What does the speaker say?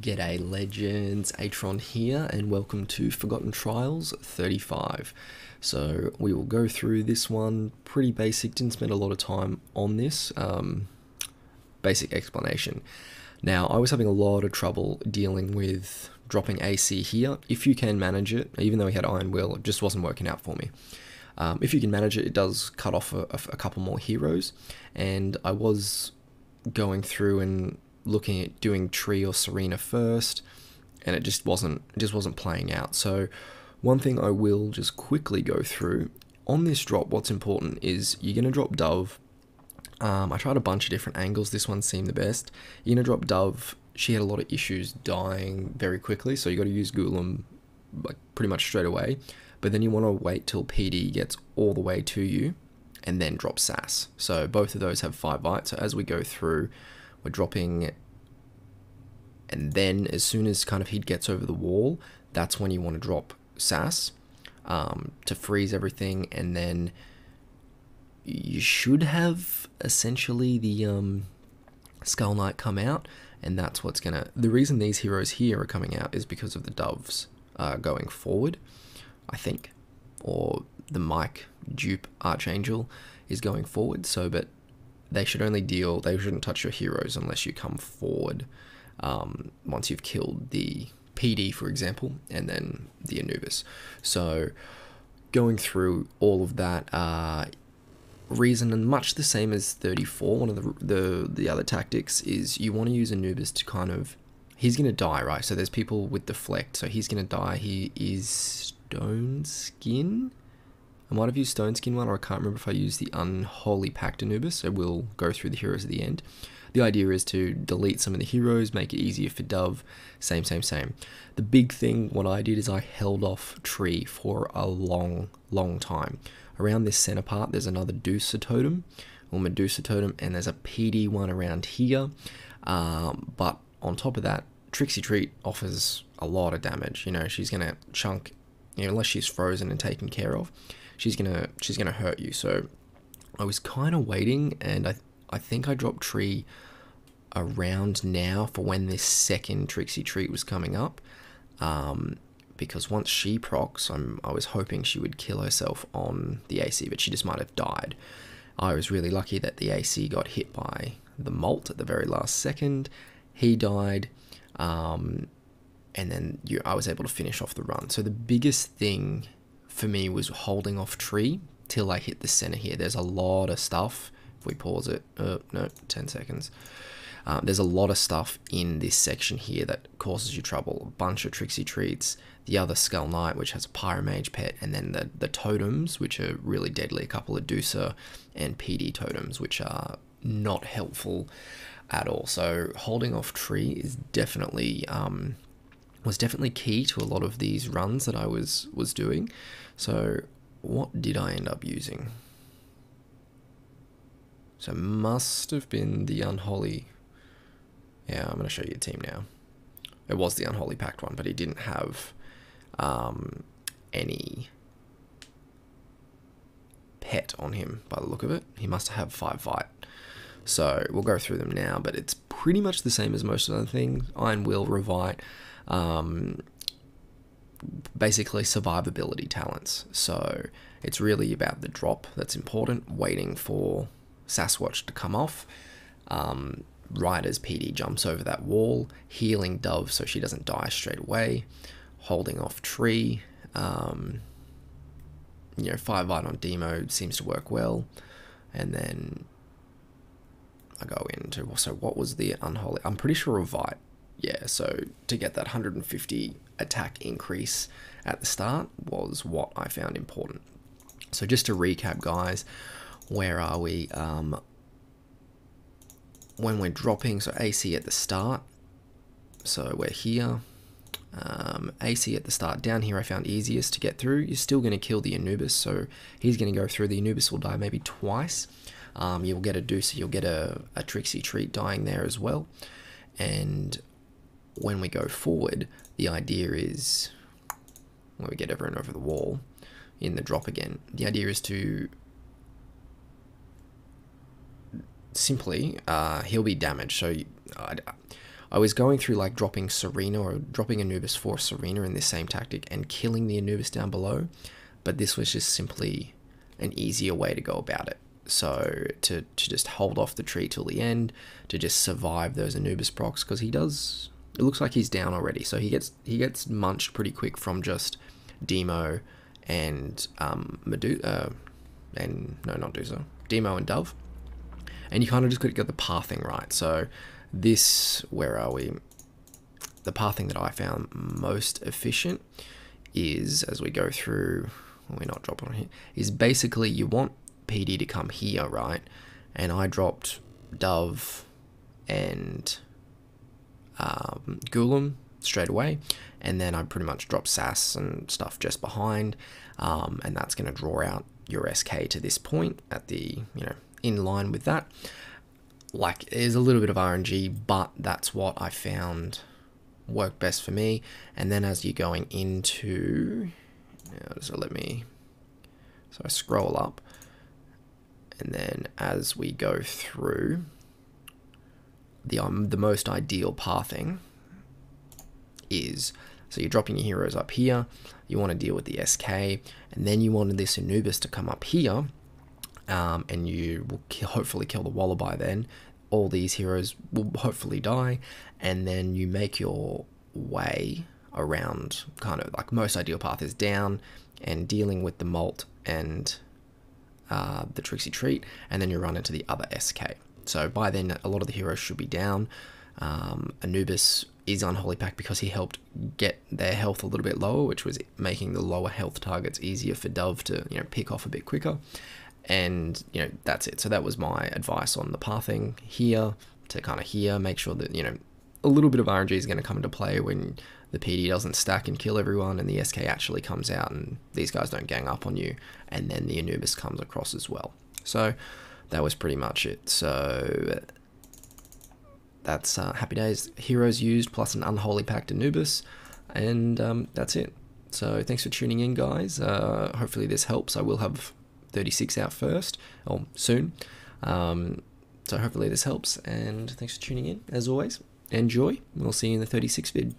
G'day legends, ATRON here and welcome to Forgotten Trials 35. So we will go through this one, pretty basic, didn't spend a lot of time on this, basic explanation. Now I was having a lot of trouble dealing with dropping AC here. If you can manage it, even though we had Iron Will, it just wasn't working out for me. If you can manage it, it does cut off a couple more heroes, and I was going through and looking at doing Tree or Serena first, and it just wasn't playing out. So one thing I will just quickly go through on this drop, what's important is you're going to drop Dove. I tried a bunch of different angles, this one seemed the best. You're going to drop Dove. She had a lot of issues dying very quickly, so you got to use Golem like pretty much straight away, but then you want to wait till PD gets all the way to you and then drop Sass. So both of those have 5 bites, so as we go through, we're dropping, and then as soon as kind of he gets over the wall, that's when you want to drop Sass to freeze everything, and then you should have essentially the Skull Knight come out, and that's what's gonna, the reason these heroes here are coming out is because of the Doves going forward, I think, or the Mike dupe Archangel is going forward, so but they should only deal, they shouldn't touch your heroes unless you come forward once you've killed the PD, for example, and then the Anubis. So going through all of that reason, and much the same as 34, one of the other tactics is you want to use Anubis to kind of, he's going to die, right? So there's people with deflect, so he's going to die. He is Stone Skin. I might have used Stone Skin one, or I can't remember if I used the Unholy Pact Anubis, so we'll go through the heroes at the end. The idea is to delete some of the heroes, make it easier for Dove, same. The big thing, what I did is I held off Tree for a long time. Around this center part, there's another Medusa Totem, and there's a PD one around here, but on top of that, Trixie Treat offers a lot of damage. You know, she's going to chunk, you know, unless she's frozen and taken care of, she's gonna hurt you. So I was kind of waiting, and I think I dropped Tree around now for when this second Trixie Treat was coming up, because once she procs, I was hoping she would kill herself on the AC, but she just might have died. I was really lucky that the AC got hit by the Molt at the very last second. He died, and then I was able to finish off the run. So the biggest thing for me was holding off Tree till I hit the center here. There's a lot of stuff. If we pause it, no, 10 seconds. There's a lot of stuff in this section here that causes you trouble. A bunch of Trixie Treats, the other Skull Knight, which has a Pyromage pet, and then the totems, which are really deadly. A couple of Medusa and PD totems, which are not helpful at all. So holding off Tree is definitely was definitely key to a lot of these runs that I was doing. So what did I end up using? So must have been the Unholy. Yeah, I'm going to show you a team now. It was the Unholy Pact one, but he didn't have any pet on him by the look of it. He must have 5 fight. So we'll go through them now, but it's pretty much the same as most of the things. Iron Will, Revite, basically survivability talents. So it's really about the drop that's important, waiting for Sasquatch to come off, right as PD jumps over that wall, healing Dove so she doesn't die straight away, holding off Tree, you know, 5 Light on Demo seems to work well, and then I go into, so what was the Unholy, I'm pretty sure Revite, yeah, so to get that 150 attack increase at the start was what I found important. So just to recap, guys, where are we? When we're dropping, so AC at the start, so we're here, AC at the start, down here I found easiest to get through. You're still going to kill the Anubis, so he's going to go through. The Anubis will die maybe twice. You'll get a Medusa, you'll get a Trixie Treat dying there as well. And when we go forward, the idea is, when we get everyone over the wall in the drop again, the idea is to simply, he'll be damaged. So I was going through like dropping Serena or dropping Anubis for Serena in this same tactic and killing the Anubis down below, but this was just simply an easier way to go about it. So to just hold off the tree till the end, to just survive those Anubis procs, because he does, it looks like he's down already, so he gets munched pretty quick from just Demo and Demo and Dove, and you kind of just got to get the pathing right. So this, where are we? The pathing that I found most efficient is, as we go through, we're not dropping on here, is basically you want PD to come here, right? And I dropped Dove and Ghoulam straight away, and then I pretty much dropped Sass and stuff just behind, and that's going to draw out your SK to this point at the, in line with that. Like, there's a little bit of RNG, but that's what I found worked best for me. And then as you're going into, so I scroll up, and then as we go through, the most ideal pathing is, so you're dropping your heroes up here, you want to deal with the SK, and then you wanted this Anubis to come up here, and you will hopefully kill the Wallaby then. All these heroes will hopefully die, and then you make your way around, kind of like most ideal path is down and dealing with the Molt and the Trixie Treat, and then you run into the other SK. So by then a lot of the heroes should be down. Anubis is Unholy Pact because he helped get their health a little bit lower, which was making the lower health targets easier for Dove to pick off a bit quicker. And that's it. So that was my advice on the pathing here to kind of here, make sure that a little bit of RNG is going to come into play when the PD doesn't stack and kill everyone, and the SK actually comes out and these guys don't gang up on you, and then the Anubis comes across as well. So that was pretty much it. So that's Happy Days heroes used plus an Unholy Pact Anubis, and that's it. So thanks for tuning in, guys. Hopefully this helps. I will have 36 out first, or soon. So hopefully this helps, and thanks for tuning in. As always, enjoy. We'll see you in the 36 vid.